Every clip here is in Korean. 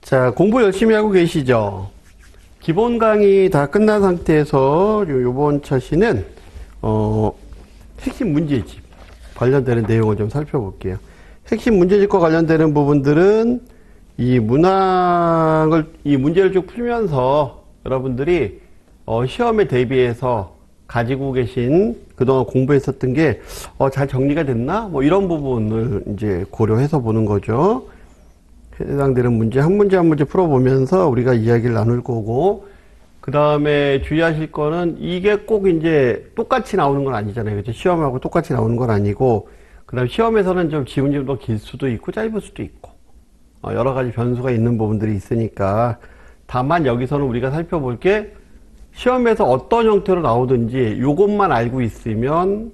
자, 공부 열심히 하고 계시죠? 기본 강의 다 끝난 상태에서 요번 차시는 핵심 문제집 관련되는 내용을 좀 살펴볼게요. 핵심 문제집과 관련되는 부분들은 이 문제를 쭉 풀면서 여러분들이 시험에 대비해서 가지고 계신 그동안 공부했었던 게 잘 정리가 됐나? 뭐 이런 부분을 이제 고려해서 보는 거죠. 해당되는 문제 한 문제 한 문제 풀어보면서 우리가 이야기를 나눌 거고, 그 다음에 주의하실 거는 이게 꼭 이제 똑같이 나오는 건 아니잖아요. 그렇죠? 시험하고 똑같이 나오는 건 아니고, 그 다음 시험에서는 좀 지문이 좀 더 길 수도 있고 짧을 수도 있고 여러 가지 변수가 있는 부분들이 있으니까, 다만 여기서는 우리가 살펴볼 게 시험에서 어떤 형태로 나오든지 요것만 알고 있으면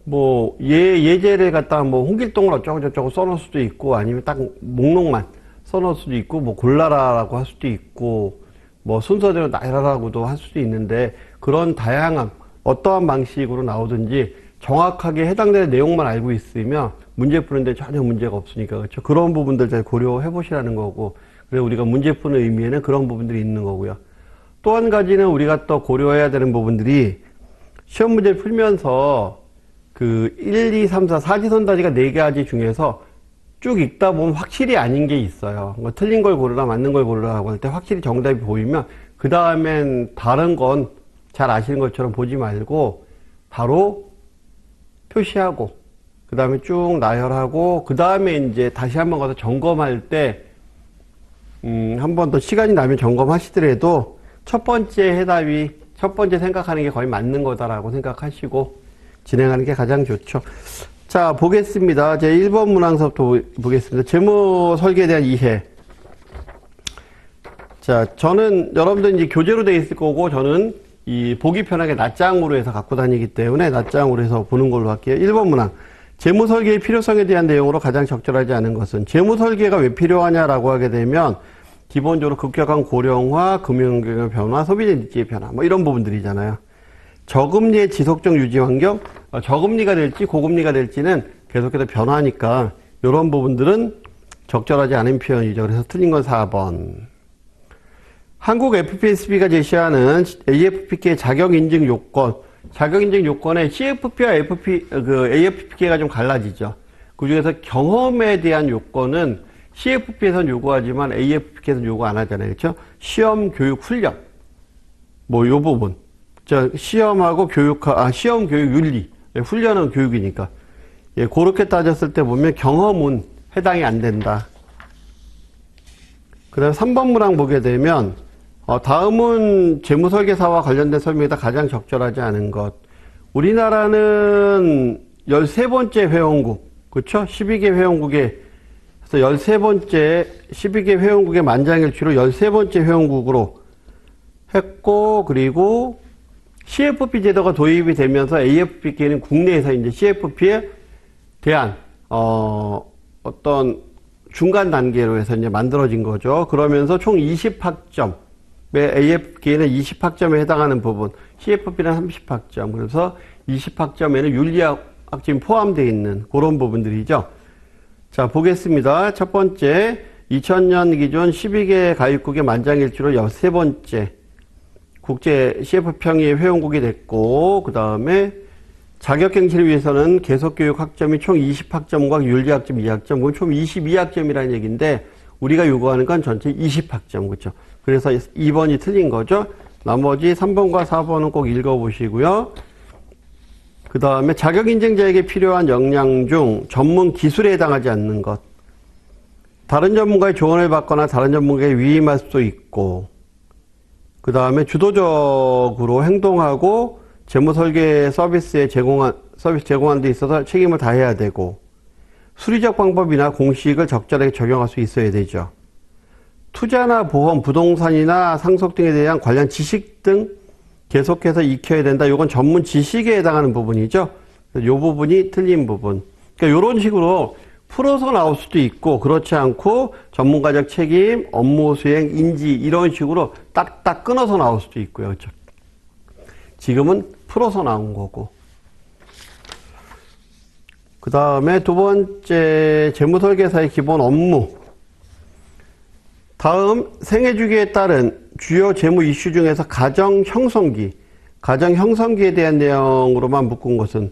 뭐 예제를 갖다가 뭐 홍길동을 어쩌고저쩌고 써놓을 수도 있고, 아니면 딱 목록만 써놓을 수도 있고, 뭐 골라라라고 할 수도 있고, 뭐 순서대로 나열하라고도 할 수도 있는데, 그런 다양한 어떠한 방식으로 나오든지 정확하게 해당되는 내용만 알고 있으면 문제 푸는데 전혀 문제가 없으니까, 그렇죠? 그런 부분들 잘 고려해 보시라는 거고, 그래서 우리가 문제 푸는 의미에는 그런 부분들이 있는 거고요. 또 한 가지는 우리가 또 고려해야 되는 부분들이, 시험 문제를 풀면서 그 1, 2, 3, 4, 사지선다지가 4가지 중에서 쭉 읽다 보면 확실히 아닌 게 있어요. 뭐 틀린 걸 고르라, 맞는 걸 고르라 하고 할 때 확실히 정답이 보이면 그 다음엔 다른 건 잘 아시는 것처럼 보지 말고 바로 표시하고, 그 다음에 쭉 나열하고, 그 다음에 이제 다시 한번 가서 점검할 때 한 번 더 시간이 나면 점검하시더라도 첫 번째 해답이, 첫 번째 생각하는 게 거의 맞는 거다라고 생각하시고 진행하는 게 가장 좋죠. 자, 보겠습니다. 제 1번 문항서부터 보겠습니다. 제목 설계에 대한 이해. 자, 저는 여러분들 이제 교재로 되어 있을 거고, 저는 이 보기 편하게 낱장으로 해서 갖고 다니기 때문에 낱장으로 해서 보는 걸로 할게요. 1번 문항. 재무 설계의 필요성에 대한 내용으로 가장 적절하지 않은 것은? 재무 설계가 왜 필요하냐라고 하게 되면 기본적으로 급격한 고령화, 금융경의 변화, 소비재 니즈의 변화, 뭐 이런 부분들이잖아요. 저금리의 지속적 유지 환경, 저금리가 될지 고금리가 될지는 계속해서 변화하니까 이런 부분들은 적절하지 않은 표현이죠. 그래서 틀린 건 4번. 한국 FPSB가 제시하는 AFPK 자격 인증 요건, 자격 인증 요건에 CFP와 AFPK가 좀 갈라지죠. 그 중에서 경험에 대한 요건은 CFP에서는 요구하지만 AFPK에서는 요구 안 하잖아요. 그렇죠? 시험, 교육, 훈련. 뭐 요 부분. 시험하고 시험, 교육, 윤리. 훈련은 교육이니까. 예, 그렇게 따졌을 때 보면 경험은 해당이 안 된다. 그 다음 3번 문항 보게 되면, 다음은 재무설계사와 관련된 설명이다. 가장 적절하지 않은 것. 우리나라는 13번째 회원국, 그쵸? 12개 회원국에, 그래서 13번째, 12개 회원국의 만장일치로 13번째 회원국으로 했고, 그리고 CFP 제도가 도입이 되면서 AFPK는 국내에서 이제 CFP에 대한, 어떤 중간 단계로 해서 이제 만들어진 거죠. 그러면서 총 20학점. AFPK는 20학점에 해당하는 부분, CFP는 30학점. 그래서 20학점에는 윤리학점이 포함되어 있는 그런 부분들이죠. 자, 보겠습니다. 첫 번째, 2000년 기준 12개 가입국의 만장일치로 13번째 국제 CF평의 회원국이 됐고, 그 다음에 자격갱신을 위해서는 계속교육 학점이 총 20학점과 윤리학점 2학점, 그건 총 22학점이라는 얘기인데, 우리가 요구하는 건 전체 20학점, 그렇죠? 그래서 2번이 틀린 거죠. 나머지 3번과 4번은 꼭 읽어보시고요. 그 다음에 자격인증자에게 필요한 역량 중 전문 기술에 해당하지 않는 것. 다른 전문가의 조언을 받거나 다른 전문가에 위임할 수도 있고, 그 다음에 주도적으로 행동하고 재무설계 서비스 제공하는 데 있어서 책임을 다해야 되고, 수리적 방법이나 공식을 적절하게 적용할 수 있어야 되죠. 투자나 보험, 부동산이나 상속 등에 대한 관련 지식 등 계속해서 익혀야 된다. 이건 전문 지식에 해당하는 부분이죠. 이 부분이 틀린 부분. 그러니까 이런 식으로 풀어서 나올 수도 있고, 그렇지 않고 전문가적 책임, 업무 수행, 인지 이런 식으로 딱딱 끊어서 나올 수도 있고요. 그렇죠? 지금은 풀어서 나온 거고. 그 다음에 두 번째, 재무설계사의 기본 업무. 다음 생애주기에 따른 주요 재무 이슈 중에서 가정 형성기에 대한 내용으로만 묶은 것은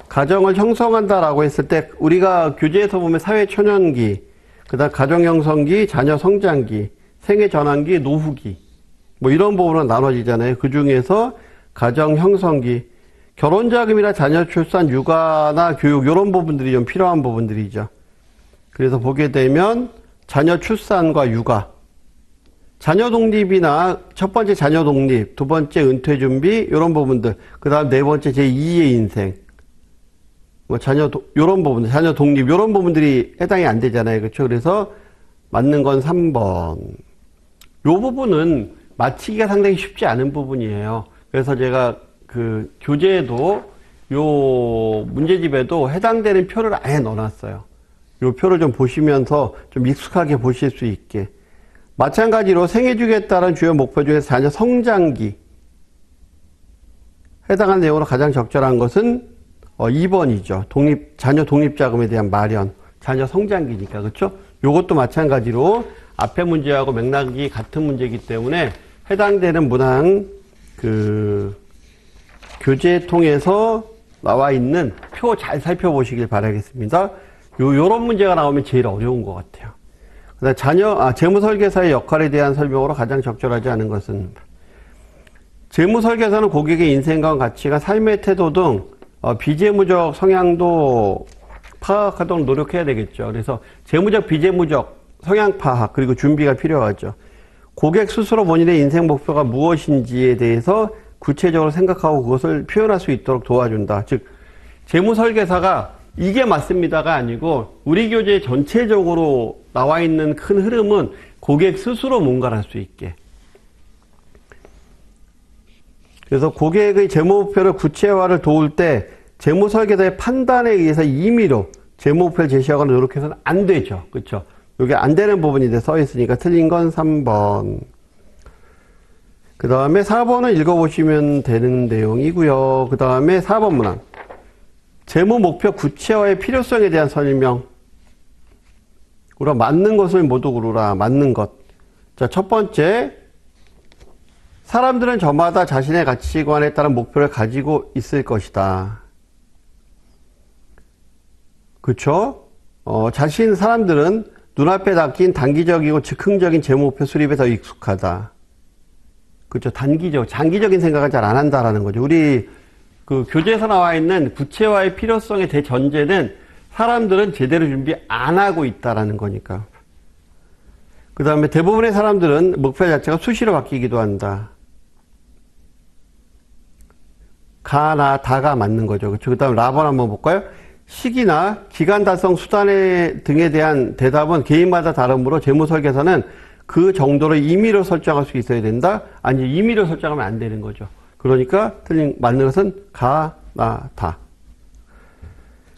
가정을 형성한다라고 했을 때 우리가 교재에서 보면 사회초년기, 그다음 가정 형성기, 자녀 성장기, 생애 전환기, 노후기 뭐 이런 부분으로 나눠지잖아요. 그 중에서 가정 형성기, 결혼 자금이나 자녀 출산, 육아나 교육 이런 부분들이 좀 필요한 부분들이죠. 그래서 보게 되면 자녀 출산과 육아, 자녀 독립이나 첫 번째 자녀 독립, 두 번째 은퇴 준비 이런 부분들, 그다음 네 번째 제2의 인생, 뭐 요런 부분들, 자녀 독립 요런 부분들이 해당이 안 되잖아요. 그렇죠? 그래서 맞는 건 3번. 요 부분은 맞히기가 상당히 쉽지 않은 부분이에요. 그래서 제가 그 교재에도 요 문제집에도 해당되는 표를 아예 넣어놨어요. 요 표를 좀 보시면서 좀 익숙하게 보실 수 있게. 마찬가지로 생애주기에 따른 주요 목표 중에서 자녀 성장기 해당하는 내용으로 가장 적절한 것은 2번이죠. 자녀 독립자금에 대한 마련, 자녀 성장기니까, 그렇죠? 요것도 마찬가지로 앞에 문제하고 맥락이 같은 문제이기 때문에 해당되는 문항 교재 통해서 나와 있는 표 잘 살펴보시길 바라겠습니다. 요런 문제가 나오면 제일 어려운 것 같아요. 그다음 재무설계사의 역할에 대한 설명으로 가장 적절하지 않은 것은 재무설계사는 고객의 인생관, 가치관, 삶의 태도 등 비재무적 성향도 파악하도록 노력해야 되겠죠. 그래서 재무적, 비재무적 성향 파악 그리고 준비가 필요하죠. 고객 스스로 본인의 인생 목표가 무엇인지에 대해서 구체적으로 생각하고 그것을 표현할 수 있도록 도와준다. 즉 재무설계사가 이게 맞습니다가 아니고 우리 교재 전체적으로 나와 있는 큰 흐름은 고객 스스로 뭔가를 할 수 있게. 그래서 고객의 재무 목표를 구체화를 도울 때 재무설계사의 판단에 의해서 임의로 재무 목표를 제시하거나 노력해서는 안 되죠. 그렇죠? 이게 안 되는 부분이 써 있으니까 틀린 건 3번. 그 다음에 4번은 읽어보시면 되는 내용이고요. 그 다음에 4번 문항. 재무 목표 구체화의 필요성에 대한 설명. 우리가 맞는 것을 모두 고르라. 맞는 것. 자, 첫 번째. 사람들은 저마다 자신의 가치관에 따른 목표를 가지고 있을 것이다. 그쵸? 사람들은 눈앞에 닥친 단기적이고 즉흥적인 재무 목표 수립에 더 익숙하다. 그렇죠. 장기적인 생각을 잘 안 한다라는 거죠. 우리 그 교재에서 나와 있는 구체화의 필요성의 대전제는 사람들은 제대로 준비 안 하고 있다라는 거니까. 그 다음에 대부분의 사람들은 목표 자체가 수시로 바뀌기도 한다. 가나 다가 맞는 거죠. 그렇죠. 그 다음 라번 한번 볼까요? 시기나 기간 달성 수단에 등에 대한 대답은 개인마다 다르므로 재무설계사는 그 정도로 임의로 설정할 수 있어야 된다? 아니, 임의로 설정하면 안 되는 거죠. 그러니까 맞는 것은 가, 나, 다.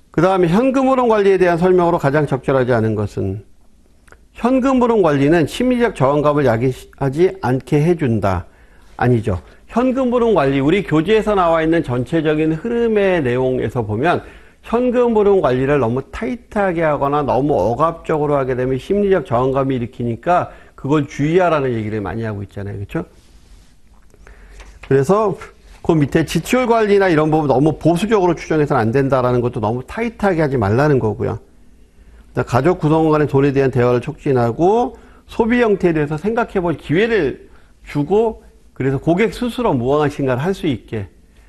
그 다음에 현금흐름 관리에 대한 설명으로 가장 적절하지 않은 것은 현금흐름 관리는 심리적 저항감을 야기하지 않게 해준다. 아니죠. 현금흐름 관리, 우리 교재에서 나와 있는 전체적인 흐름의 내용에서 보면 현금흐름 관리를 너무 타이트하게 하거나 너무 억압적으로 하게 되면 심리적 저항감이 일으키니까 그걸 주의하라는 얘기를 많이 하고 있잖아요. 그렇죠? 그래서 그 밑에 지출 관리나 이런 부분 너무 보수적으로 추정해서는 안 된다라는 것도 너무 타이트하게 하지 말라는 거고요. 가족 구성원 간의 돈에 대한 대화를 촉진하고 소비 형태에 대해서 생각해 볼 기회를 주고 그래서 고객 스스로 무엇인가를 할 수 있게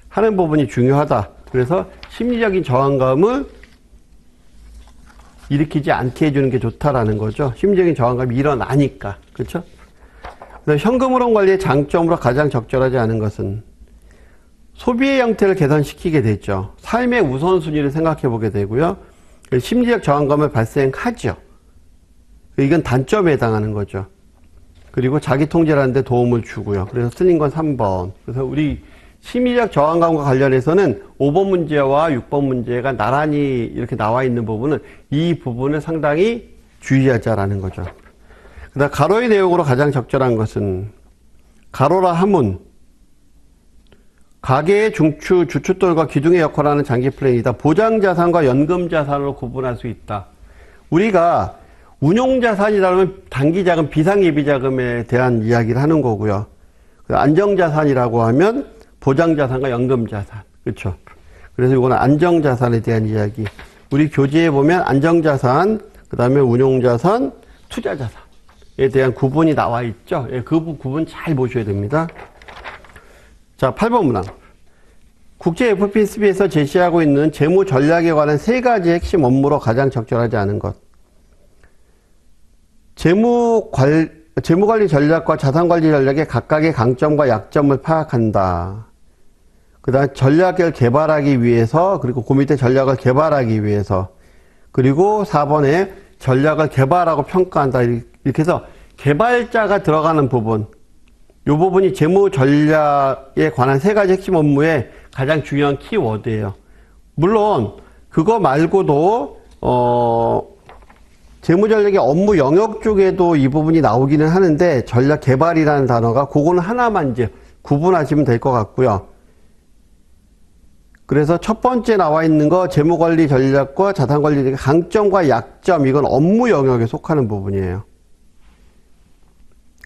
하는 부분이 중요하다. 그래서 심리적인 저항감을 일으키지 않게 해주는 게 좋다라는 거죠. 심리적인 저항감이 일어나니까. 그렇죠? 현금흐름 관리의 장점으로 가장 적절하지 않은 것은 소비의 형태를 개선시키게 되죠. 삶의 우선순위를 생각해 보게 되고요. 심리적 저항감을 발생하죠. 이건 단점에 해당하는 거죠. 그리고 자기 통제를 하는 데 도움을 주고요. 그래서 틀린 건 3번. 그래서 우리 심리적 저항감과 관련해서는 5번 문제와 6번 문제가 나란히 이렇게 나와 있는 부분은 이 부분을 상당히 주의하자라는 거죠. 그다음 가로의 내용으로 가장 적절한 것은 가로라 함은 가계의 주춧돌과 기둥의 역할을 하는 장기 플랜이다. 보장자산과 연금자산으로 구분할 수 있다. 우리가 운용자산이라면 단기자금, 비상예비자금에 대한 이야기를 하는 거고요. 안정자산이라고 하면 보장자산과 연금자산. 그렇죠. 그래서 이거는 안정자산에 대한 이야기. 우리 교재에 보면 안정자산, 그 다음에 운용자산, 투자자산에 대한 구분이 나와 있죠. 예, 그 구분 잘 보셔야 됩니다. 자, 8번 문항. 국제 FPSB에서 제시하고 있는 재무 전략에 관한 세 가지 핵심 업무로 가장 적절하지 않은 것. 재무관리 전략과 자산관리 전략의 각각의 강점과 약점을 파악한다. 그 다음 전략을 개발하기 위해서, 그리고 그 밑에 전략을 개발하기 위해서, 그리고 4번에 전략을 개발하고 평가한다. 이렇게 해서 개발자가 들어가는 부분, 이 부분이 재무 전략에 관한 세 가지 핵심 업무의 가장 중요한 키워드예요. 물론 그거 말고도 재무 전략의 업무 영역 쪽에도 이 부분이 나오기는 하는데 전략 개발이라는 단어가 그거는 하나만 이제 구분하시면 될 것 같고요. 그래서 첫 번째 나와 있는 거 재무관리 전략과 자산관리 전략의 강점과 약점, 이건 업무 영역에 속하는 부분이에요.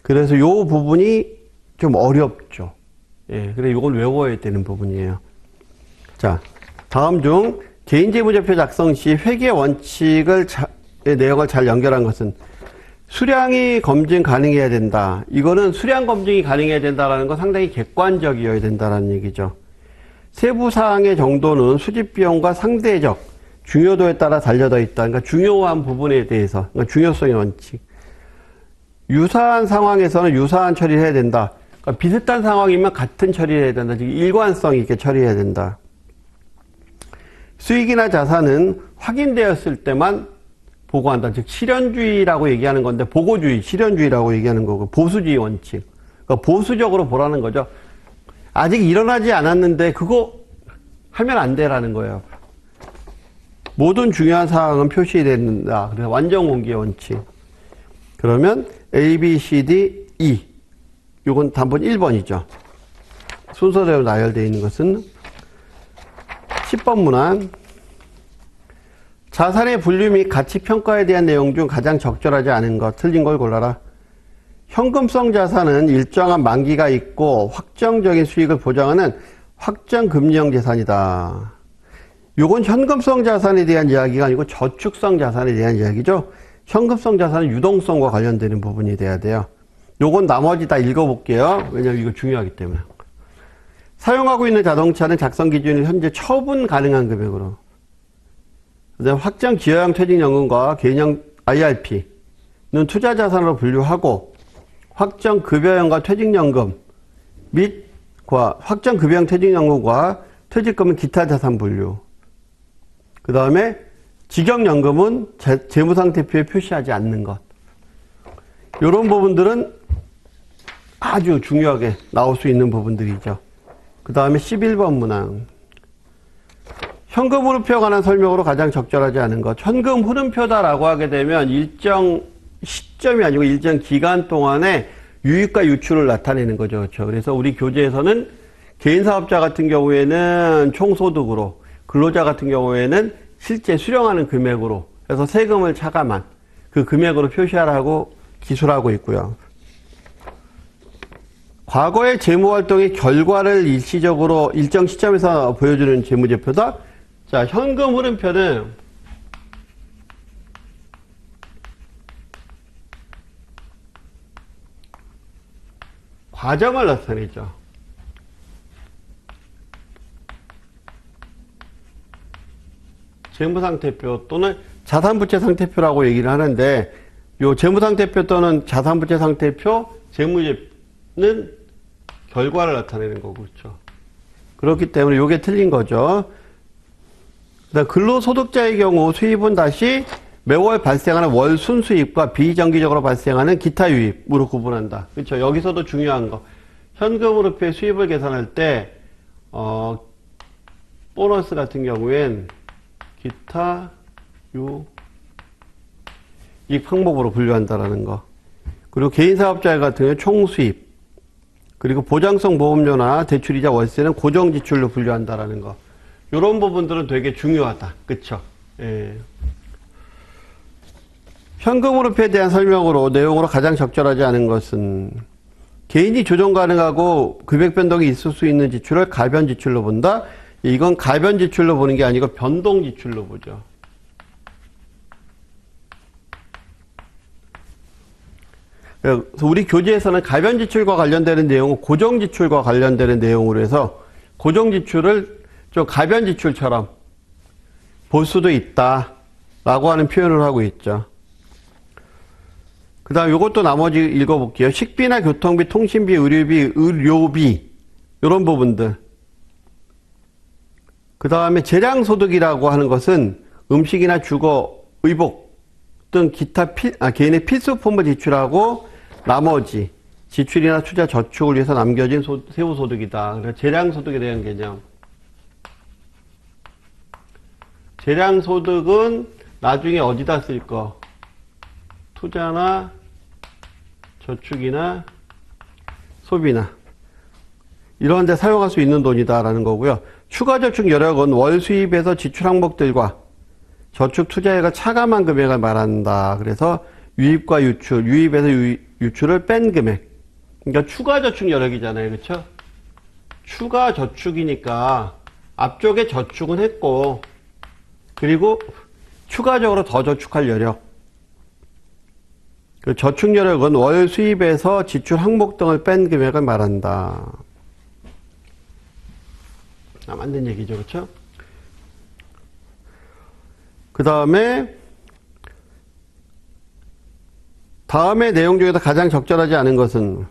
그래서 이 부분이 좀 어렵죠. 예, 그래 이걸 외워야 되는 부분이에요. 자, 다음 중 개인재무제표 작성 시 회계 원칙의 내용을 잘 연결한 것은 수량이 검증 가능해야 된다. 이거는 수량 검증이 가능해야 된다라는 건 상당히 객관적이어야 된다라는 얘기죠. 세부 사항의 정도는 수집 비용과 상대적 중요도에 따라 달려져 있다. 그러니까 중요한 부분에 대해서, 그러니까 중요성의 원칙. 유사한 상황에서는 유사한 처리를 해야 된다. 그러니까 비슷한 상황이면 같은 처리를 해야 된다. 즉 일관성 있게 처리해야 된다. 수익이나 자산은 확인되었을 때만 보고한다. 즉 실현주의라고 얘기하는 건데 보고주의, 실현주의라고 얘기하는 거고 보수주의 원칙. 그러니까 보수적으로 보라는 거죠. 아직 일어나지 않았는데 그거 하면 안 되라는 거예요. 모든 중요한 사항은 표시된다. 그래서 완전 공개 원칙. 그러면 A, B, C, D, E. 이건 단번 1번이죠. 순서대로 나열되어 있는 것은 10번 문항. 자산의 분류 및 가치 평가에 대한 내용 중 가장 적절하지 않은 것, 틀린 걸 골라라. 현금성 자산은 일정한 만기가 있고 확정적인 수익을 보장하는 확정금리형 자산이다. 요건 현금성 자산에 대한 이야기가 아니고 저축성 자산에 대한 이야기죠. 현금성 자산은 유동성과 관련되는 부분이 돼야 돼요. 요건 나머지 다 읽어볼게요. 왜냐면 이거 중요하기 때문에. 사용하고 있는 자동차는 작성 기준일 현재 처분 가능한 금액으로. 확정 기여형 퇴직연금과 개인형 IRP는 투자 자산으로 분류하고 확정 급여형과 퇴직연금 및 확정 급여형 퇴직연금과 퇴직금은 기타 자산 분류. 그 다음에 직영연금은 재무상태표에 표시하지 않는 것. 이런 부분들은 아주 중요하게 나올 수 있는 부분들이죠. 그 다음에 11번 문항. 현금 흐름표에 관한 설명으로 가장 적절하지 않은 것. 현금 흐름표다라고 하게 되면 일정 시점이 아니고 일정 기간 동안에 유입과 유출을 나타내는 거죠. 그렇죠? 그래서 우리 교재에서는 개인사업자 같은 경우에는 총소득으로, 근로자 같은 경우에는 실제 수령하는 금액으로 해서 세금을 차감한 그 금액으로 표시하라고 기술하고 있고요. 과거의 재무활동의 결과를 일시적으로 일정 시점에서 보여주는 재무제표다. 자, 현금 흐름표는 과정을 나타내죠. 재무상태표 또는 자산부채상태표라고 얘기를 하는데, 요 재무상태표 또는 자산부채상태표, 재무제표는 결과를 나타내는 거고, 그렇죠. 그렇기 때문에 요게 틀린 거죠. 그다음 근로소득자의 경우 수입은 다시 매월 발생하는 월 순수입과 비정기적으로 발생하는 기타 유입으로 구분한다. 그렇죠. 여기서도 중요한 거. 현금으로 수입을 계산할 때 보너스 같은 경우엔 기타 유익 항목으로 분류한다라는 거. 그리고 개인사업자 같은 경우는 총수입. 그리고 보장성 보험료나 대출이자 월세는 고정지출로 분류한다라는 거. 이런 부분들은 되게 중요하다. 그쵸? 예. 현금흐름표에 대한 설명으로 내용으로 가장 적절하지 않은 것은 개인이 조정 가능하고 금액 변동이 있을 수 있는 지출을 가변 지출로 본다. 이건 가변 지출로 보는 게 아니고 변동 지출로 보죠. 그래서 우리 교재에서는 가변 지출과 관련되는 내용은 고정 지출과 관련되는 내용으로 해서 고정 지출을 좀 가변 지출처럼 볼 수도 있다라고 하는 표현을 하고 있죠. 그 다음 요것도 나머지 읽어볼게요. 식비나 교통비, 통신비, 의료비 이런 부분들. 그 다음에 재량소득이라고 하는 것은 음식이나 주거, 의복 등 기타 개인의 필수 포무 지출하고 나머지 지출이나 투자, 저축을 위해서 남겨진 세후소득이다. 그래서 재량소득에 대한 개념. 재량소득은 나중에 어디다 쓸 거? 투자나 저축이나 소비나 이런 데 사용할 수 있는 돈이다라는 거고요. 추가저축 여력은 월 수입에서 지출 항목들과 저축 투자액을 차감한 금액을 말한다. 그래서 유입과 유출, 유입에서 유출을 뺀 금액. 그러니까 추가저축 여력이잖아요. 그렇죠? 추가저축이니까 앞쪽에 저축은 했고 그리고 추가적으로 더 저축할 여력. 그 저축 여력은 월 수입에서 지출 항목 등을 뺀 금액을 말한다. 맞는 얘기죠. 그렇죠? 그 다음에 다음의 내용 중에서 가장 적절하지 않은 것은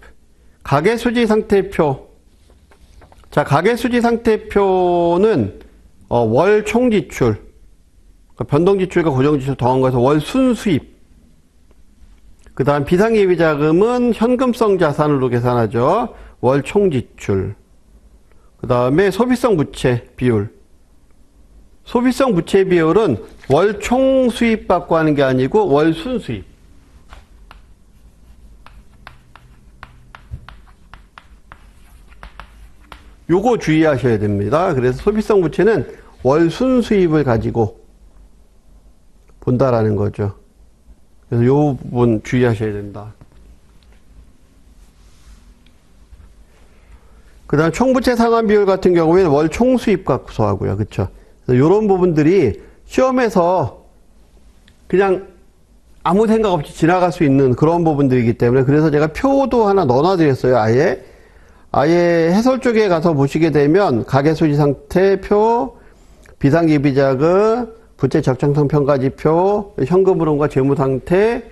가계수지 상태표. 자, 가계수지 상태표는 월 총지출, 그러니까 변동지출과 고정지출 더한 거에서 월 순수입. 그 다음 비상예비자금은 현금성 자산으로 계산하죠. 월 총지출. 그 다음에 소비성 부채 비율. 소비성 부채 비율은 월 총수입 받고 하는 게 아니고 월 순수입. 요거 주의하셔야 됩니다. 그래서 소비성 부채는 월 순수입을 가지고 본다라는 거죠. 그래서 요 부분 주의하셔야 된다. 그 다음 총부채 상환 비율 같은 경우에는 월 총수입 갖고서 하고요. 그쵸? 요런 부분들이 시험에서 그냥 아무 생각 없이 지나갈 수 있는 그런 부분들이기 때문에 그래서 제가 표도 하나 넣어놔드렸어요. 아예 해설 쪽에 가서 보시게 되면 가계수지 상태표, 비상예비자금, 부채 적정성 평가지표, 현금흐름과 재무상태,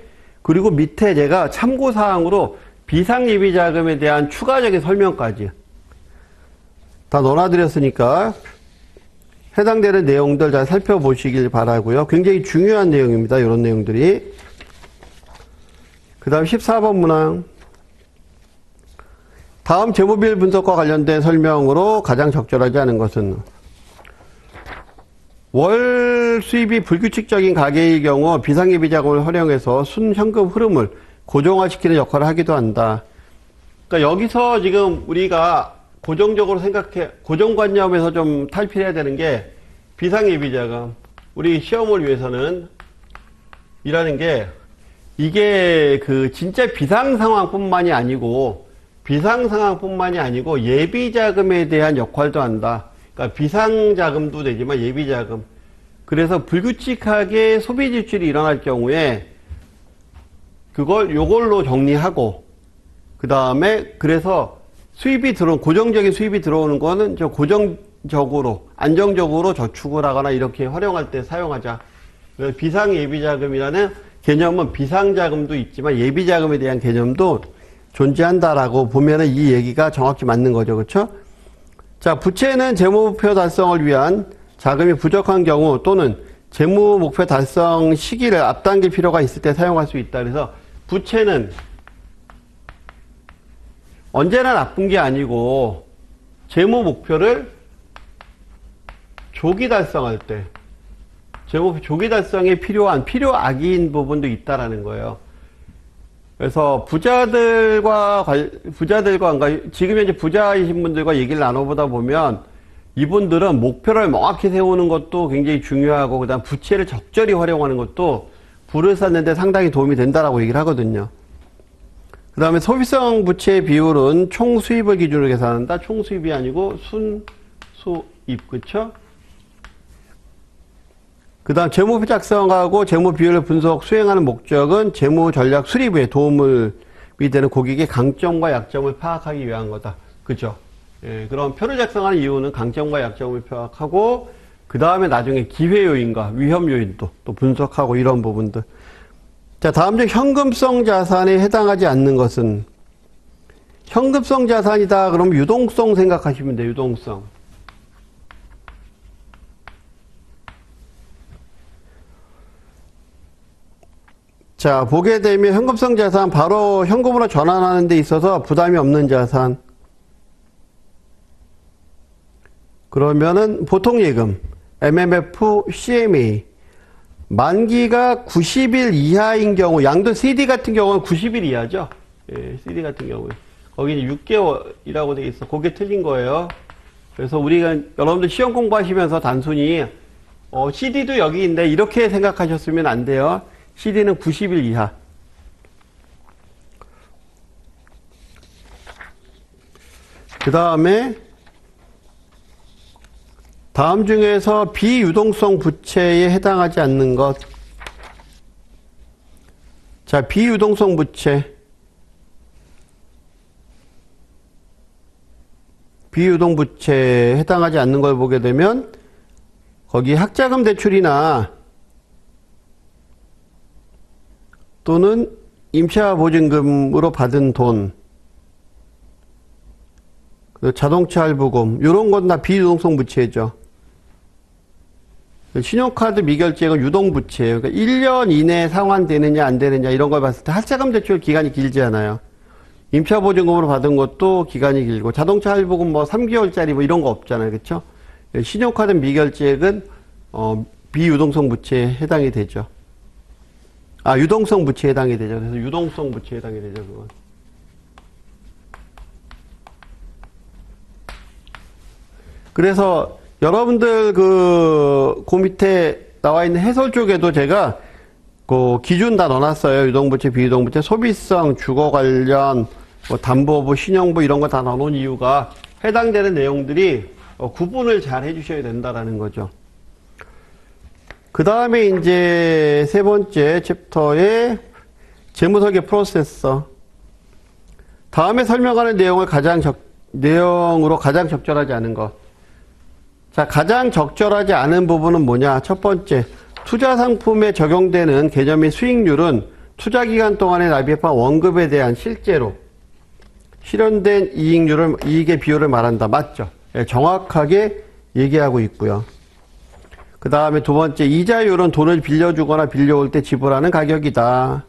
그리고 밑에 제가 참고사항으로 비상예비자금에 대한 추가적인 설명까지 다 넣어놔드렸으니까 해당되는 내용들 잘 살펴보시길 바라고요. 굉장히 중요한 내용입니다. 이런 내용들이. 그 다음 14번 문항. 다음 재무비율 분석과 관련된 설명으로 가장 적절하지 않은 것은 월 수입이 불규칙적인 가계의 경우 비상예비자금을 활용해서 순현금 흐름을 고정화시키는 역할을 하기도 한다. 그러니까 여기서 지금 우리가 고정적으로 고정관념에서 좀 탈피해야 되는 게 비상예비자금. 우리 시험을 위해서는 이라는 게 이게 진짜 비상상황뿐만이 아니고 예비자금에 대한 역할도 한다. 그러니까 비상자금도 되지만 예비자금. 그래서 불규칙하게 소비 지출이 일어날 경우에 요걸로 정리하고 그 다음에 그래서 고정적인 수입이 들어오는 거는 고정적으로, 안정적으로 저축을 하거나 이렇게 활용할 때 사용하자. 그래서 비상예비자금이라는 개념은 비상자금도 있지만 예비자금에 대한 개념도 존재한다라고 보면은 이 얘기가 정확히 맞는 거죠. 그렇죠? 자, 부채는 재무목표 달성을 위한 자금이 부족한 경우 또는 재무목표 달성 시기를 앞당길 필요가 있을 때 사용할 수 있다. 그래서 부채는 언제나 나쁜 게 아니고 재무목표를 조기 달성할 때 재무목표 조기 달성에 필요악인 부분도 있다라는 거예요. 그래서 부자들과 지금 현재 부자이신 분들과 얘기를 나눠보다 보면 이분들은 목표를 명확히 세우는 것도 굉장히 중요하고 그다음 부채를 적절히 활용하는 것도 부를 쌓는데 상당히 도움이 된다라고 얘기를 하거든요. 그 다음에 소비성 부채의 비율은 총 수입을 기준으로 계산한다. 총 수입이 아니고 순수입, 그쵸? 그 다음 재무 작성하고 재무 비율을 분석 수행하는 목적은 재무 전략 수립에 도움이 되는 고객의 강점과 약점을 파악하기 위한 거다. 그죠? 예, 그럼 표를 작성하는 이유는 강점과 약점을 파악하고 그 다음에 나중에 기회 요인과 위험 요인도 또 분석하고 이런 부분들. 자, 다음 중 현금성 자산에 해당하지 않는 것은 현금성 자산이다. 그럼 유동성 생각하시면 돼요. 유동성. 자, 보게 되면 현금성 자산 바로 현금으로 전환하는 데 있어서 부담이 없는 자산. 그러면은 보통 예금, MMF, CMA. 만기가 90일 이하인 경우, 양도 CD 같은 경우는 90일 이하죠. 예, CD 같은 경우에. 거기는 6개월이라고 되어 있어. 그게 틀린 거예요. 그래서 우리가, 여러분들 시험 공부하시면서 단순히, CD도 여기 있는데 이렇게 생각하셨으면 안 돼요. CD는 90일 이하. 그 다음에 다음 중에서 비유동성 부채에 해당하지 않는 것. 자, 비유동성 부채. 비유동 부채에 해당하지 않는 걸 보게 되면 거기 학자금 대출이나 또는 임차 보증금으로 받은 돈, 자동차 할부금, 이런 건 다 비유동성 부채죠. 신용카드 미결제액은 유동부채예요. 그러니까 1년 이내에 상환되느냐 안 되느냐 이런 걸 봤을 때 학자금 대출 기간이 길지 않아요. 임차 보증금으로 받은 것도 기간이 길고 자동차 할부금 뭐 3개월짜리 뭐 이런 거 없잖아요. 그렇죠? 신용카드 미결제액은 비유동성 부채에 해당이 되죠. 아, 유동성 부채에 해당이 되죠. 그래서 유동성 부채에 해당이 되죠, 그건. 그래서 여러분들 그 밑에 나와 있는 해설 쪽에도 제가 그 기준 다 넣어놨어요. 유동부채, 비유동부채, 소비성, 주거 관련, 뭐 담보부, 신용부 이런 거 다 넣어놓은 이유가 해당되는 내용들이 구분을 잘 해주셔야 된다라는 거죠. 그 다음에 이제 세 번째 챕터의 재무설계 프로세서. 다음에 설명하는 내용을 내용으로 가장 적절하지 않은 것. 자, 가장 적절하지 않은 부분은 뭐냐? 첫 번째, 투자 상품에 적용되는 개념의 수익률은 투자 기간 동안에 납입한 원금에 대한 실제로 실현된 이익의 비율을 말한다. 맞죠? 네, 정확하게 얘기하고 있고요. 그 다음에 두 번째, 이자율은 돈을 빌려주거나 빌려올 때 지불하는 가격이다.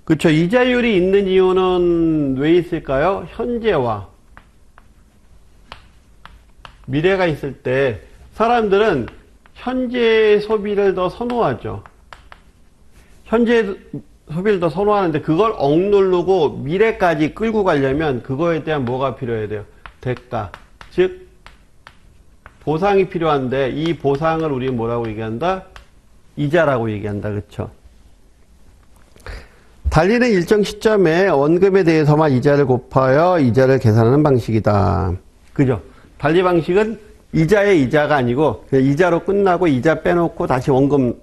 그렇죠? 이자율이 있는 이유는 왜 있을까요? 현재와 미래가 있을 때 사람들은 현재 소비를 더 선호하죠. 현재 소비를 더 선호하는데 그걸 억누르고 미래까지 끌고 가려면 그거에 대한 뭐가 필요해야 돼요? 대가. 즉 보상이 필요한데 이 보상을 우리는 뭐라고 얘기한다? 이자라고 얘기한다. 그렇죠? 달리는 일정 시점에 원금에 대해서만 이자를 곱하여 이자를 계산하는 방식이다. 그죠? 달리 방식은 이자의 이자가 아니고 그냥 이자로 끝나고 이자 빼놓고 다시 원금을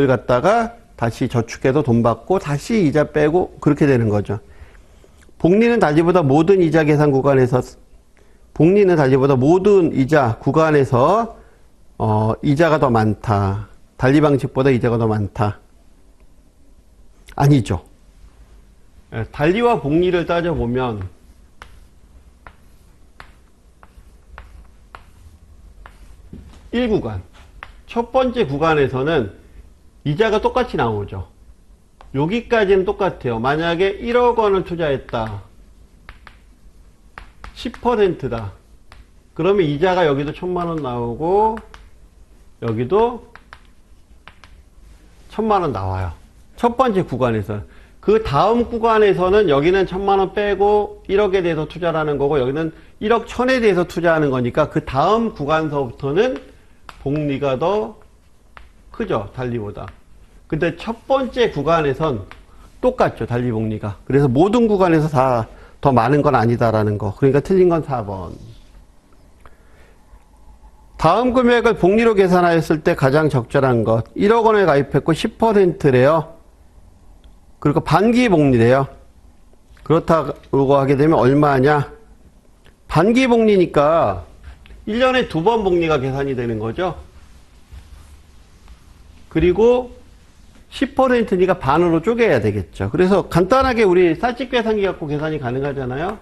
갖다가 다시 저축해서 돈 받고 다시 이자 빼고 그렇게 되는 거죠. 복리는 달리보다 모든 이자 계산 구간에서 이자가 더 많다. 달리 방식보다 이자가 더 많다. 아니죠. 달리와 복리를 따져보면 구간. 첫 번째 구간에서는 이자가 똑같이 나오죠. 여기까지는 똑같아요. 만약에 1억 원을 투자했다. 10%다. 그러면 이자가 여기도 1,000만 원 나오고 여기도 1,000만 원 나와요. 첫 번째 구간에서. 그 다음 구간에서는 여기는 1,000만 원 빼고 1억에 대해서 투자를 하는 거고 여기는 1억 1,000에 대해서 투자하는 거니까 그 다음 구간서부터는 복리가 더 크죠. 달리보다. 근데 첫 번째 구간에선 똑같죠. 달리복리가. 그래서 모든 구간에서 다 더 많은 건 아니다라는 거. 그러니까 틀린 건 4번. 다음 금액을 복리로 계산하였을 때 가장 적절한 것. 1억 원에 가입했고 10%래요. 그리고 반기 복리래요. 그렇다고 하게 되면 얼마냐? 반기 복리니까 1년에 2번 복리가 계산이 되는 거죠. 그리고 10%니까 반으로 쪼개야 되겠죠. 그래서 간단하게 우리 쌀집 계산기 갖고 계산이 가능하잖아요.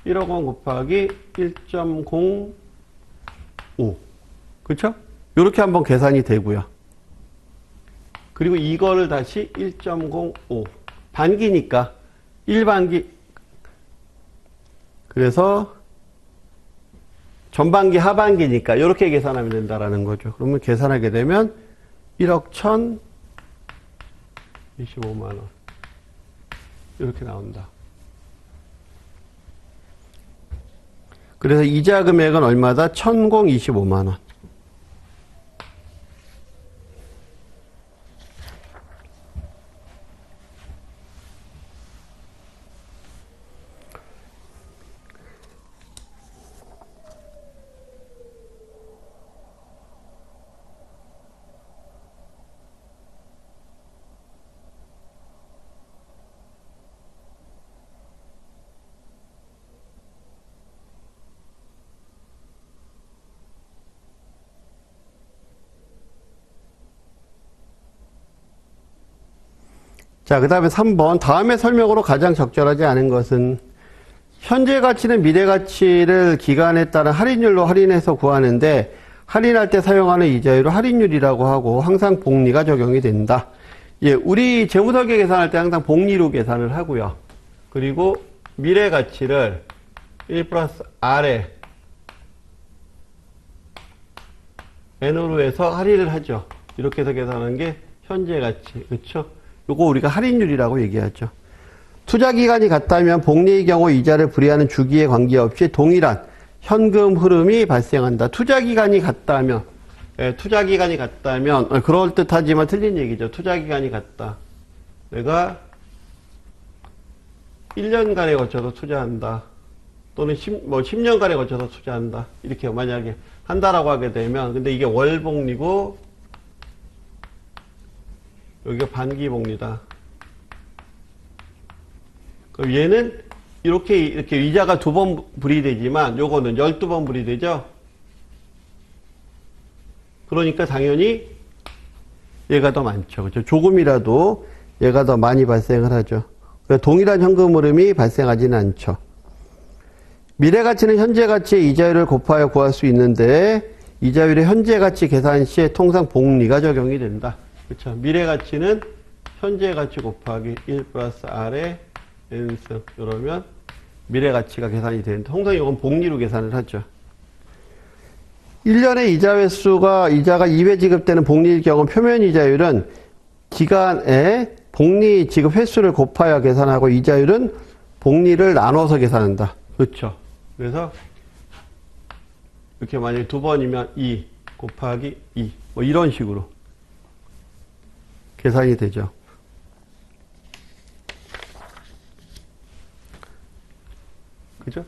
1억 원 곱하기 1.05. 그렇죠? 이렇게 한번 계산이 되고요. 그리고 이거를 다시 1.05. 반기니까 1반기. 그래서 전반기 하반기니까 이렇게 계산하면 된다라는 거죠. 그러면 계산하게 되면 1억 1,025만 원 이렇게 나온다. 그래서 이자 금액은 얼마다? 1,025만 원. 자, 그 다음에 3번. 다음의 설명으로 가장 적절하지 않은 것은 현재 가치는 미래 가치를 기간에 따른 할인율로 할인해서 구하는데 할인할 때 사용하는 이자율을 할인율이라고 하고 항상 복리가 적용이 된다. 예, 우리 재무설계 계산할 때 항상 복리로 계산을 하고요. 그리고 미래 가치를 1 플러스 R에 N으로 해서 할인을 하죠. 이렇게 해서 계산하는 게 현재 가치. 그렇죠? 요거 우리가 할인율이라고 얘기하죠. 투자기간이 같다면 복리의 경우 이자를 불이하는 주기에 관계없이 동일한 현금 흐름이 발생한다. 투자기간이 같다면, 예, 투자기간이 같다면, 그럴듯하지만 틀린 얘기죠. 투자기간이 같다. 내가 1년간에 거쳐서 투자한다. 또는 10년간에 거쳐서 투자한다. 이렇게 만약에 한다라고 하게 되면, 근데 이게 월복리고, 여기가 반기복리다. 그럼 얘는 이렇게 이자가 2번 불이되지만 요거는 12번 불이되죠. 그러니까 당연히 얘가 더 많죠. 그렇죠? 조금이라도 얘가 더 많이 발생을 하죠. 동일한 현금 흐름이 발생하지는 않죠. 미래 가치는 현재 가치의 이자율을 곱하여 구할 수 있는데 이자율의 현재 가치 계산 시에 통상 복리가 적용이 된다. 그렇죠. 미래 가치는 현재 가치 곱하기 1 플러스 R의 N승. 이러면 미래 가치가 계산이 되는데, 통상 이건 복리로 계산을 하죠. 1년의 이자 횟수가, 이자가 2회 지급되는 복리일 경우 표면 이자율은 기간에 복리 지급 횟수를 곱하여 계산하고 이자율은 복리를 나눠서 계산한다. 그렇죠. 그래서 이렇게 만약에 2번이면 2 곱하기 2. 뭐 이런 식으로 계산이 되죠. 그죠?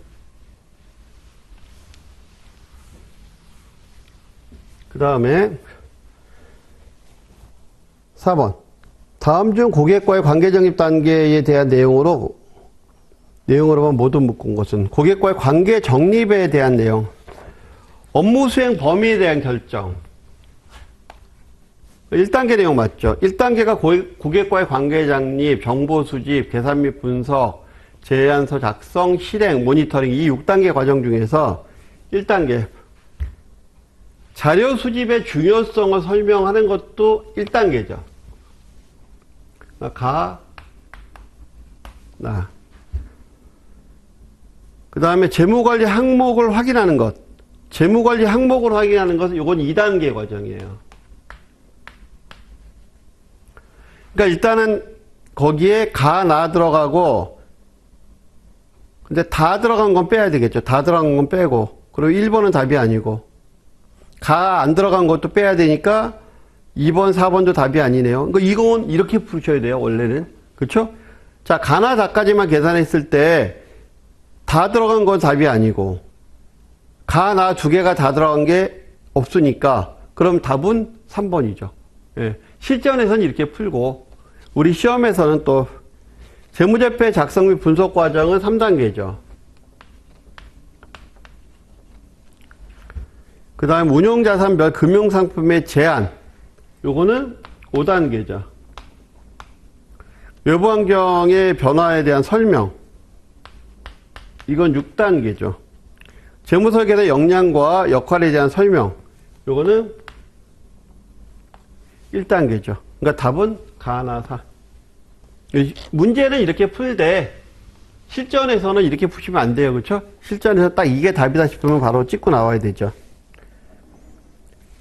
그 다음에 4번. 다음 중 고객과의 관계 정립 단계에 대한 내용으로만 모두 묶은 것은 고객과의 관계 정립에 대한 내용. 업무 수행 범위에 대한 결정. 1단계 내용 맞죠? 1단계가 고객과의 관계 정립, 정보 수집, 계산 및 분석, 제안서 작성, 실행, 모니터링 이 6단계 과정 중에서 1단계 자료 수집의 중요성을 설명하는 것도 1단계죠. 그 다음에 재무관리 항목을 확인하는 것. 재무관리 항목을 확인하는 것은 이건 2단계 과정이에요. 그러니까 일단은 거기에 나 들어가고, 근데 다 들어간 건 빼야 되겠죠. 다 들어간 건 빼고. 그리고 1번은 답이 아니고. 안 들어간 것도 빼야 되니까 2번, 4번도 답이 아니네요. 그러니까 이건 이렇게 푸셔야 돼요, 원래는. 그쵸? 자, 가나 다까지만 계산했을 때 다 들어간 건 답이 아니고 가, 나 두 개가 다 들어간 게 없으니까 그럼 답은 3번이죠. 예. 실전에서는 이렇게 풀고 우리 시험에서는 또 재무제표 작성 및 분석 과정은 3단계죠. 그 다음 운용자산별 금융상품의 제한 요거는 5단계죠. 외부 환경의 변화에 대한 설명 이건 6단계죠. 재무설계의 역량과 역할에 대한 설명 요거는 1단계죠. 그러니까 답은 가나 4. 문제는 이렇게 풀되 실전에서는 이렇게 푸시면 안 돼요. 그렇죠? 실전에서 딱 이게 답이다 싶으면 바로 찍고 나와야 되죠.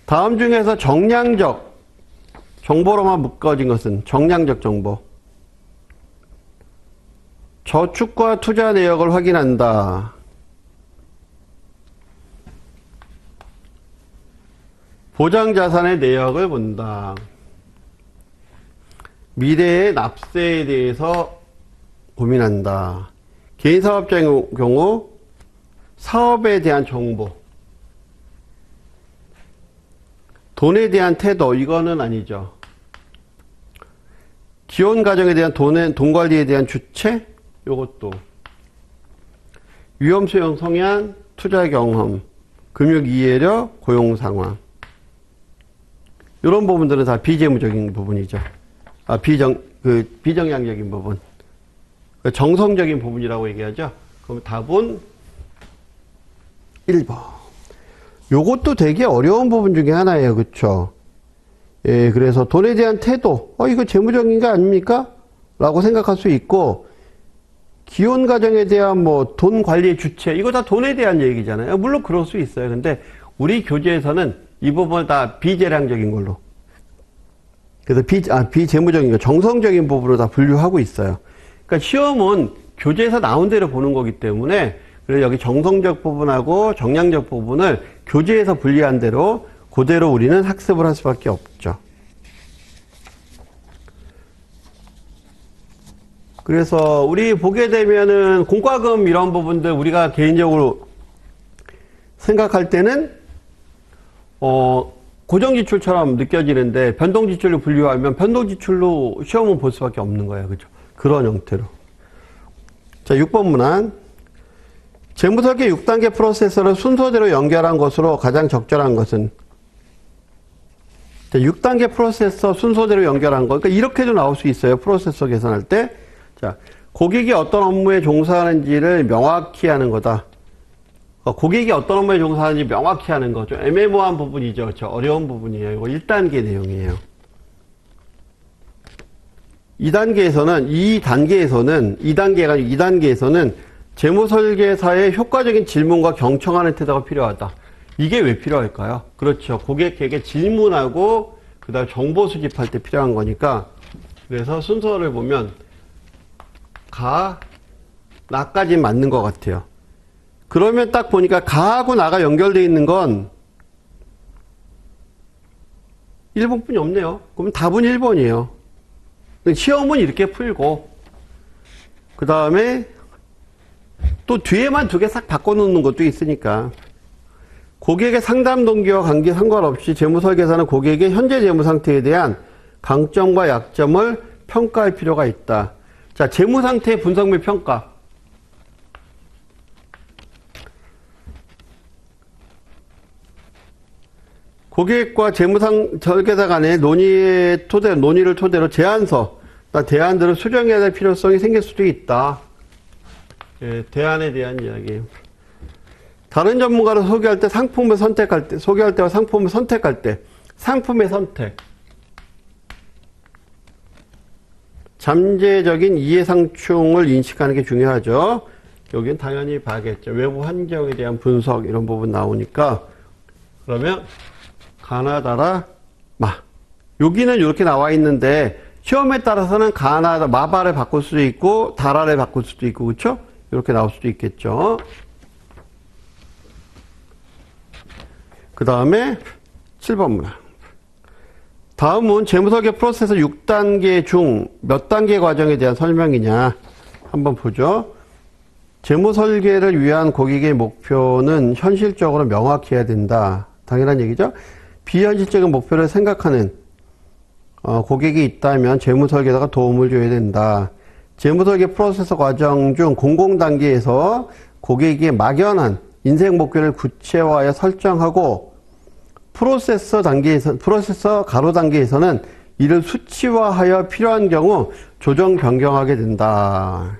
다음 중에서 정량적 정보로만 묶어진 것은 정량적 정보. 저축과 투자 내역을 확인한다. 보장자산의 내역을 본다. 미래의 납세에 대해서 고민한다. 개인사업자의 경우 사업에 대한 정보. 돈에 대한 태도, 이거는 아니죠. 기혼 가정에 대한 돈 관리에 대한 주체, 요것도. 위험 수용 성향, 투자 경험, 금융 이해력, 고용 상황. 이런 부분들은 다 비재무적인 부분이죠. 비정량적인 부분. 정성적인 부분이라고 얘기하죠. 그럼 답은 1번. 요것도 되게 어려운 부분 중에 하나예요. 그쵸? 예, 그래서 돈에 대한 태도. 이거 재무적인 거 아닙니까? 라고 생각할 수 있고, 기혼 가정에 대한 돈 관리의 주체. 이거 다 돈에 대한 얘기잖아요. 물론 그럴 수 있어요. 근데 우리 교재에서는 이 부분을 다 비재량적인 걸로. 그래서 비재무적인 거, 정성적인 부분으로 다 분류하고 있어요. 그러니까 시험은 교재에서 나온 대로 보는 거기 때문에, 그래서 여기 정성적 부분하고 정량적 부분을 교재에서 분리한 대로 그대로 우리는 학습을 할 수밖에 없죠. 그래서 우리 보게 되면은 공과금 이런 부분들 우리가 개인적으로 생각할 때는 고정지출처럼 느껴지는데 변동지출로 분류하면 변동지출로 시험은 볼 수밖에 없는 거예요. 그죠? 그런 형태로. 자, 6번 문안. 재무설계 6단계 프로세서를 순서대로 연결한 것으로 가장 적절한 것은? 자, 6단계 프로세서 순서대로 연결한 거. 그러니까 이렇게도 나올 수 있어요. 프로세서 계산할 때. 자, 고객이 어떤 업무에 종사하는지를 명확히 하는 거다. 고객이 어떤 업무에 종사하는지 명확히 하는 거죠. 애매모호한 부분이죠. 그렇죠? 어려운 부분이에요. 이거 1단계 내용이에요. 2단계에서는 재무설계사의 효과적인 질문과 경청하는 태도가 필요하다. 이게 왜 필요할까요? 그렇죠. 고객에게 질문하고 그 다음에 정보 수집할 때 필요한 거니까. 그래서 순서를 보면 나까지 맞는 것 같아요. 그러면 딱 보니까 가하고 나가 연결되어 있는 건 1번뿐이 없네요. 그럼 답은 1번이에요. 시험은 이렇게 풀고 그 다음에 또 뒤에만 두 개 싹 바꿔놓는 것도 있으니까 고객의 상담 동기와 관계 상관없이 재무설계사는 고객의 현재 재무 상태에 대한 강점과 약점을 평가할 필요가 있다. 자, 재무 상태 분석 및 평가. 고객과 재무설계사 간의 논의를 토대로 제안서, 대안들을 수정해야 될 필요성이 생길 수도 있다. 예, 대안에 대한 이야기. 다른 전문가를 소개할 때 상품을 선택할 때, 소개할 때와 상품을 선택할 때, 상품의 선택. 잠재적인 이해상충을 인식하는 게 중요하죠. 여기는 당연히 봐겠죠. 외부 환경에 대한 분석 이런 부분 나오니까. 그러면 가나다라 마. 여기는 이렇게 나와 있는데 시험에 따라서는 가나다 마바를 바꿀 수도 있고 다라를 바꿀 수도 있고 그렇죠? 이렇게 나올 수도 있겠죠. 그 다음에 7번 문항. 다음은 재무설계 프로세스 6단계 중 몇 단계 과정에 대한 설명이냐 한번 보죠. 재무설계를 위한 고객의 목표는 현실적으로 명확해야 된다. 당연한 얘기죠. 비현실적인 목표를 생각하는 고객이 있다면 재무설계사가 도움을 줘야 된다. 재무설계 프로세스 과정 중 공공단계에서 고객에게 막연한 인생 목표를 구체화하여 설정하고 프로세서 가로 단계에서는 이를 수치화하여 필요한 경우 조정 변경하게 된다.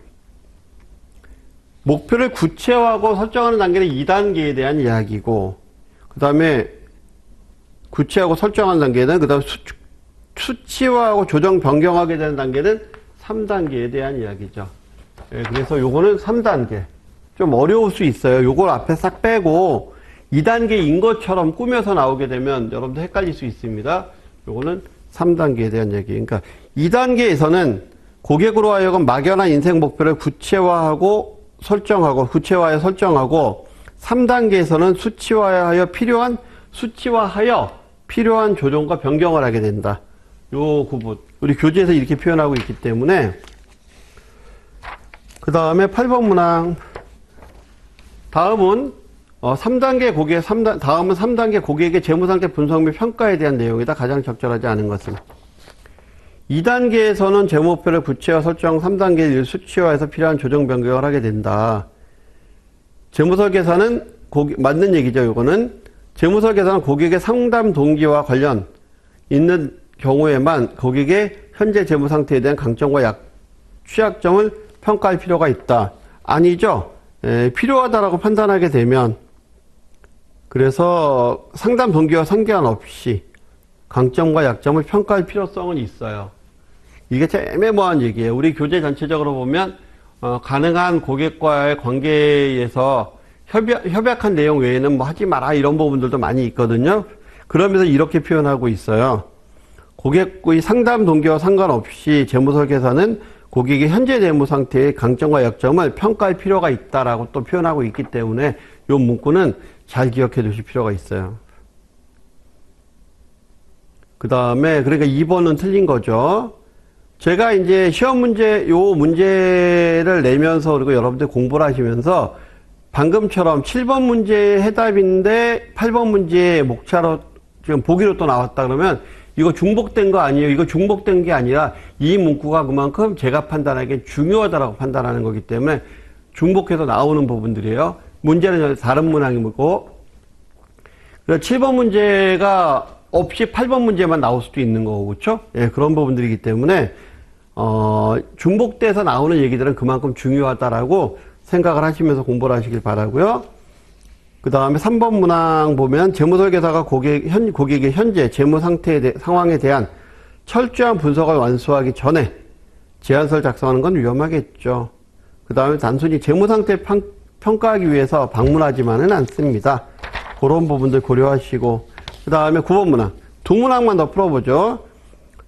목표를 구체화하고 설정하는 단계는 2단계에 대한 이야기고, 그 다음에 구체하고 설정하는 단계는, 그 다음에 수치화하고 조정 변경하게 되는 단계는 3단계에 대한 이야기죠. 예, 그래서 요거는 3단계. 좀 어려울 수 있어요. 요걸 앞에 싹 빼고 2단계인 것처럼 꾸며서 나오게 되면 여러분들 헷갈릴 수 있습니다. 요거는 3단계에 대한 얘기. 그러니까 2단계에서는 고객으로 하여금 막연한 인생 목표를 구체화하여 설정하고 3단계에서는 수치화하여 필요한 조정과 변경을 하게 된다. 요 구분. 우리 교재에서 이렇게 표현하고 있기 때문에. 그 다음에 8번 문항. 다음은 3단계 고객의 재무상태 분석 및 평가에 대한 내용이다. 가장 적절하지 않은 것은. 2단계에서는 재무목표를 구체화 설정, 3단계를 수치화해서 필요한 조정 변경을 하게 된다. 재무설계사는 맞는 얘기죠. 이거는 재무설계사는 고객의 상담 동기와 관련 있는 경우에만 고객의 현재 재무상태에 대한 강점과 취약점을 평가할 필요가 있다. 아니죠. 필요하다라고 판단하게 되면, 그래서 상담 동기와 상관없이 강점과 약점을 평가할 필요성은 있어요. 이게 참 애매모호한 얘기예요. 우리 교재 전체적으로 보면 가능한 고객과의 관계에서 협약한 내용 외에는 뭐 하지 마라 이런 부분들도 많이 있거든요. 그러면서 이렇게 표현하고 있어요. 고객의 상담 동기와 상관없이 재무설계사는 고객의 현재 재무 상태의 강점과 약점을 평가할 필요가 있다라고 또 표현하고 있기 때문에 이 문구는 잘 기억해 두실 필요가 있어요. 그 다음에 그러니까 2번은 틀린 거죠. 제가 이제 시험 문제, 요 문제를 내면서 그리고 여러분들 공부를 하시면서 방금처럼 7번 문제의 해답인데 8번 문제의 목차로 지금 보기로 또 나왔다 그러면 이거 중복된 거 아니에요. 이거 중복된 게 아니라 이 문구가 그만큼 제가 판단하기엔 중요하다라고 판단하는 거기 때문에 중복해서 나오는 부분들이에요. 문제는 다른 문항이고, 그래서 7번 문제가 없이 8번 문제만 나올 수도 있는 거고, 그렇죠? 예, 그런 부분들이기 때문에 중복돼서 나오는 얘기들은 그만큼 중요하다라고 생각을 하시면서 공부를 하시길 바라고요. 그 다음에 3번 문항 보면 재무설계사가 고객의 현재 재무 상황에 대한 철저한 분석을 완수하기 전에 제안서를 작성하는 건 위험하겠죠. 그 다음에 단순히 재무 상태 평가하기 위해서 방문하지만은 않습니다. 그런 부분들 고려하시고, 그 다음에 9번 문항. 두 문항만 더 풀어보죠.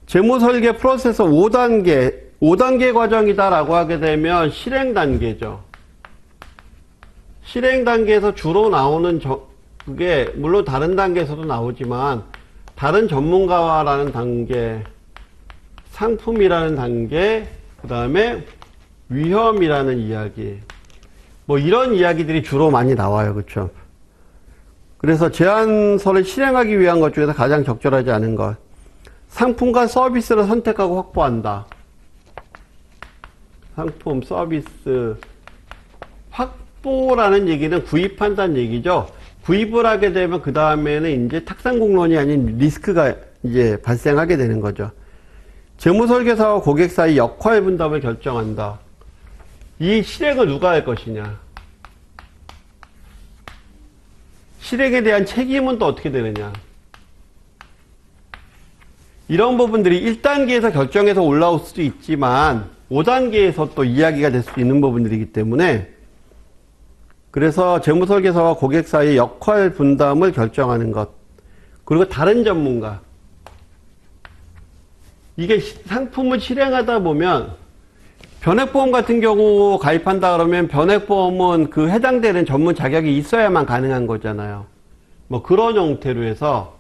재무설계 프로세스 5단계 과정이다라고 하게 되면 실행 단계죠. 실행 단계에서 주로 나오는 그게 물론 다른 단계에서도 나오지만 다른 전문가와라는 단계, 상품이라는 단계, 그 다음에 위험이라는 이야기, 뭐 이런 이야기들이 주로 많이 나와요. 그렇죠? 그래서 제안서를 실행하기 위한 것 중에서 가장 적절하지 않은 것, 상품과 서비스를 선택하고 확보한다. 상품, 서비스 확보라는 얘기는 구입한다는 얘기죠. 구입을 하게 되면 그 다음에는 이제 탁상공론이 아닌 리스크가 이제 발생하게 되는 거죠. 재무설계사와 고객 사이 역할 분담을 결정한다. 이 실행을 누가 할 것이냐. 실행에 대한 책임은 또 어떻게 되느냐. 이런 부분들이 1단계에서 결정해서 올라올 수도 있지만 5단계에서 또 이야기가 될 수 있는 부분들이기 때문에, 그래서 재무설계사와 고객 사이의 역할 분담을 결정하는 것, 그리고 다른 전문가, 이게 상품을 실행하다 보면 변액보험 같은 경우 가입한다 그러면 변액보험은 그 해당되는 전문 자격이 있어야만 가능한 거잖아요. 뭐 그런 형태로 해서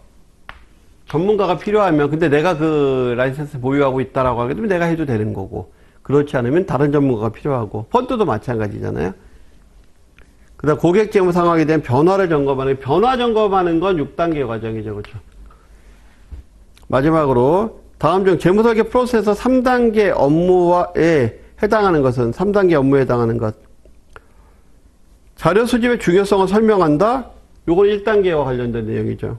전문가가 필요하면, 근데 내가 그 라이센스 보유하고 있다라고 하게 되면 내가 해도 되는 거고, 그렇지 않으면 다른 전문가가 필요하고, 펀드도 마찬가지잖아요. 그 다음 고객 재무 상황에 대한 변화를 점검하는, 변화 점검하는 건 6단계 과정이죠. 그렇죠? 마지막으로, 다음 중 재무설계 프로세서 3단계 업무에 해당하는 것은, 3단계 업무에 해당하는 것. 자료 수집의 중요성을 설명한다? 요건 1단계와 관련된 내용이죠.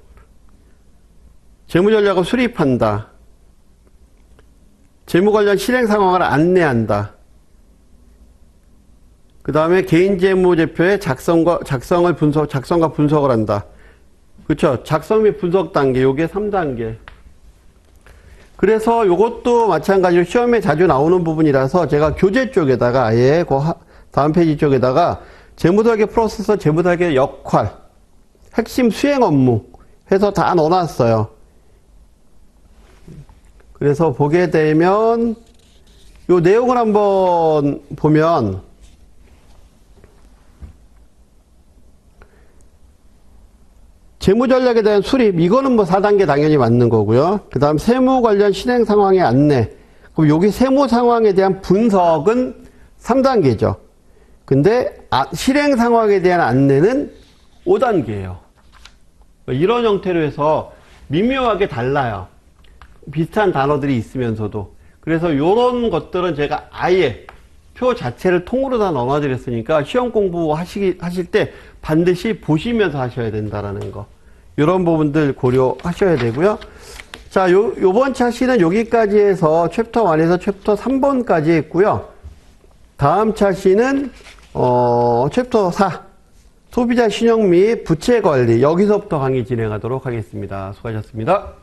재무 전략을 수립한다. 재무 관련 실행 상황을 안내한다. 그 다음에 개인 재무제표의 작성과 분석을 한다. 그렇죠? 작성 및 분석 단계, 요게 3단계. 그래서 요것도 마찬가지로 시험에 자주 나오는 부분이라서 제가 교재 쪽에다가 아예 그 다음 페이지 쪽에다가 재무설계 프로세서, 재무설계 역할, 핵심 수행 업무 해서 다 넣어놨어요. 그래서 보게 되면 요 내용을 한번 보면 재무전략에 대한 수립, 이거는 뭐 4단계 당연히 맞는 거고요. 그 다음 세무 관련 실행 상황의 안내. 그럼 여기 세무 상황에 대한 분석은 3단계죠. 근데 실행 상황에 대한 안내는 5단계예요. 이런 형태로 해서 미묘하게 달라요. 비슷한 단어들이 있으면서도. 그래서 이런 것들은 제가 아예 표 자체를 통으로 다 넣어드렸으니까 시험 공부하실 때 반드시 보시면서 하셔야 된다라는 거. 이런 부분들 고려하셔야 되고요. 자, 요번 차시는 여기까지 해서 챕터 1에서 챕터 3번까지 했고요. 다음 차시는 챕터 4 소비자 신용 및 부채 관리, 여기서부터 강의 진행하도록 하겠습니다. 수고하셨습니다.